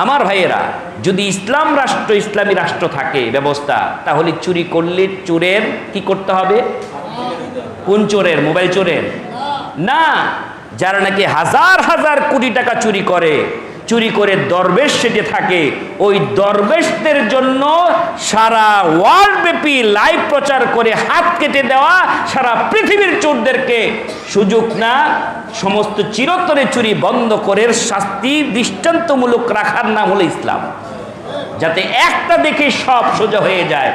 আমার ভাইয়েরা, যদি ইসলাম রাষ্ট্র, ইসলামী রাষ্ট্র থাকে ব্যবস্থা, তাহলে চুরি করলে চোরের কি করতে হবে? কোন চোরের? মোবাইল চোরের না, যারা নাকি হাজার হাজার কোটি টাকা চুরি করে দরবেশ সেজে থাকে, ওই দরবেশদের জন্য সারা ওয়ার্ল্ড ব্যাপী লাইভ প্রচার করে হাত কেটে দেওয়া, সারা পৃথিবীর চোরদেরকে সুযোগ না, সমস্ত চিরতরে চুরি বন্ধ করে শাস্তি দৃষ্টান্তমূলক রাখার নাম হলো ইসলাম, যাতে একটা দেখে সব সোজা হয়ে যায়।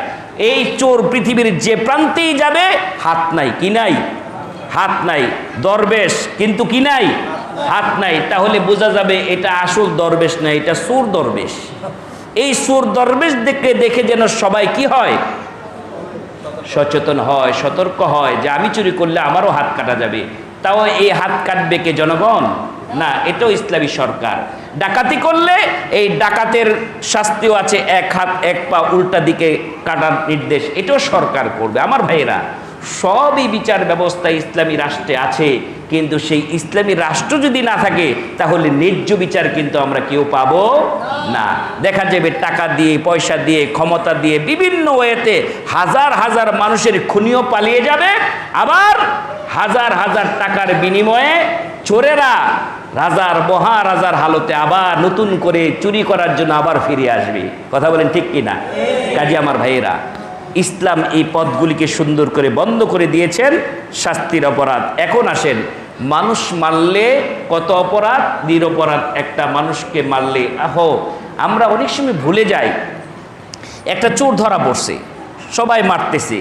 এই চোর পৃথিবীর যে প্রান্তেই যাবে, হাত নাই, কি নাই? হাত নাই। দরবেশ কিন্তু কি নাই? হাত নাই। তাহলে বোঝা যাবে এটা আসল দরবেশ না, এটা চোর দরবেশ। এই চোর দরবেশ দেখে যেন সবাই কি হয়? সচেতন হয়, সতর্ক হয় যে আমি চুরি করলে আমারও হাত কাটা যাবে। তাও এই হাত কাটবে কে? জনগণ না, এটাও ইসলামী সরকার। ডাকাতি করলে এই ডাকাতের শাস্তিও আছে, এক হাত এক পা উল্টা দিকে কাটার নির্দেশ, এটাও সরকার করবে। আমার ভাইয়েরা, সবই বিচার ব্যবস্থা ইসলামী রাষ্ট্রে আছে, কিন্তু সেই ইসলামী রাষ্ট্র যদি না থাকে, তাহলে ন্যায্য বিচার কিন্তু আমরা কেউ পাবো না। দেখা যাবে টাকা দিয়ে, পয়সা দিয়ে, ক্ষমতা দিয়ে, বিভিন্ন ওয়েতে হাজার হাজার মানুষের খুনিও পালিয়ে যাবে, আবার হাজার হাজার টাকার বিনিময়ে চোরেরা রাজার মহারাজার হালতে আবার নতুন করে চুরি করার জন্য আবার ফিরে আসবে। কথা বলেন ঠিক কিনা? কাজে আমার ভাইয়েরা, ইসলাম এই পথগুলিকে সুন্দর করে বন্ধ করে দিয়েছেন, শাস্তির অপরাধ। এখন আসেন, মানুষ মারলে কত অপরাধ, নিরপরাধ একটা মানুষকে মারলে। আমরা অনেক সময় ভুলে যাই, একটা চোর ধরা পড়ছে, সবাই মারতেছে,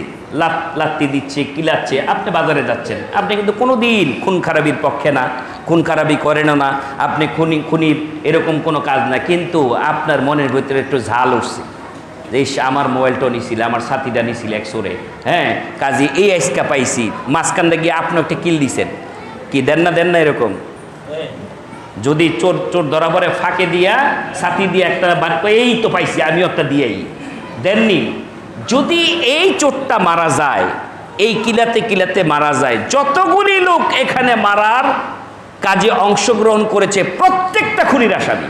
লাত্তি দিচ্ছে, কিলাচ্ছে। আপনি বাজারে যাচ্ছেন, আপনি কিন্তু কোনো দিন খুন খারাপির পক্ষে না, খুন খারাপি করেন না, আপনি খুনির এরকম কোনো কাজ না, কিন্তু আপনার মনের ভিতরে একটু ঝাল উঠছে, এই আমার মোবাইলটা নিছিল, আমার সাথীটা নিছিল এক চোরে, হ্যাঁ, কাজী এই আইসকা পাইছি, মাঝখানটা গিয়ে আপনি একটা কিল দিছেন, কি দেন না এরকম? যদি চোর ধরা পড়ে, ফাঁকে দিয়া সাথী দিয়ে একটা বার করে, এই তো পাইছি আমিও একটা দিয়েই দেননি। যদি এই চোরটা মারা যায়, এই কিলাতে মারা যায়, যতগুলি লোক এখানে মারার কাজে অংশগ্রহণ করেছে, প্রত্যেকটা খুনির আসামি।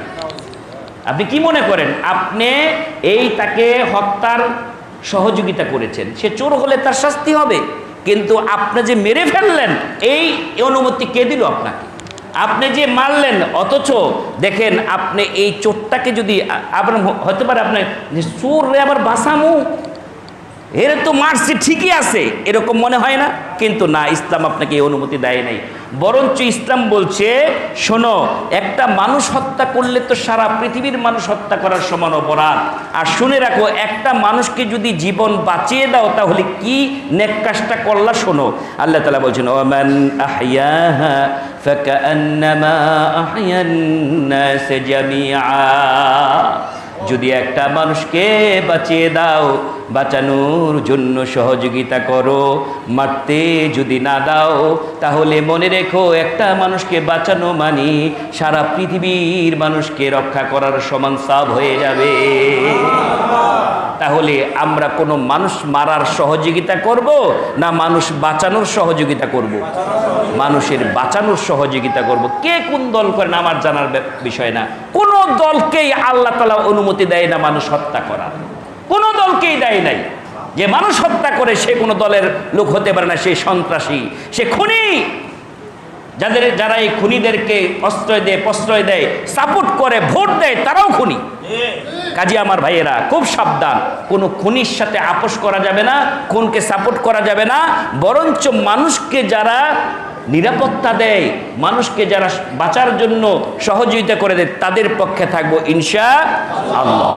আপনি কি মনে করেন আপনি এই তাকে হত্যার সহযোগিতা করেছেন, সে চোর হলে তার শাস্তি হবে, কিন্তু আপনি যে মেরে ফেললেন, এই অনুমতি কে দিল আপনাকে? আপনি যে মারলেন, অথচ দেখেন আপনি এই চোরটাকে যদি আবার হতে পারে আপনার চোর রে আবার বাঁচামু, এর তো মারছে ঠিকই আছে, এরকম মনে হয় না? কিন্তু না, ইসলাম আপনাকে এই অনুমতি দেয় নাই। বরঞ্চ ইসলাম বলছে, শোনো, একটা মানুষ হত্যা করলে তো সারা পৃথিবীর মানুষ হত্যা করার সমান অপরাধ। আর শুনে রাখো, একটা মানুষকে যদি জীবন বাঁচিয়ে দাও, তাহলে কি নেক কাজটা করলা? শোনো, আল্লাহ তাআলা বলছেন, ওয়ামান আহইয়াহা ফাকান্নামা আহইয়ান নাস জামিআ। যদি একটা মানুষকে বাঁচিয়ে দাও, বাঁচানোর জন্য সহযোগিতা করো, মারতে যদি না দাও, তাহলে মনে রেখো, একটা মানুষকে বাঁচানো মানে সারা পৃথিবীর মানুষকে রক্ষা করার সমান সওয়াব হয়ে যাবে। তাহলে আমরা কোনো মানুষ মারার সহযোগিতা করব না মানুষ বাঁচানোর সহযোগিতা করব? মানুষের বাঁচানোর সহযোগিতা করব। কে কোন দল করেন আমার জানার বিষয় না। কোন দলকেই আল্লাহ তাআলা অনুমতি দেয় না মানুষ হত্যা করার, কোন দলকেই দেয় নাই। যে মানুষ হত্যা করে সে কোনো দলের লোক হতে পারে না, সে সন্ত্রাসী, সে খুনি। যারা এই খুনিদেরকে প্রশ্রয় দেয়, সাপোর্ট করে, ভোট দেয়, তারাও খুনি। কাজী আমার ভাইয়েরা, খুব সাবধান, কোনো খুনির সাথে আপোষ করা যাবে না, খুনকে সাপোর্ট করা যাবে না। বরঞ্চ মানুষকে যারা নিরাপত্তা দেয়, মানুষকে যারা বাঁচার জন্য সহযোগিতা করে দেয়, তাদের পক্ষে থাকবো ইনশাআল্লাহ।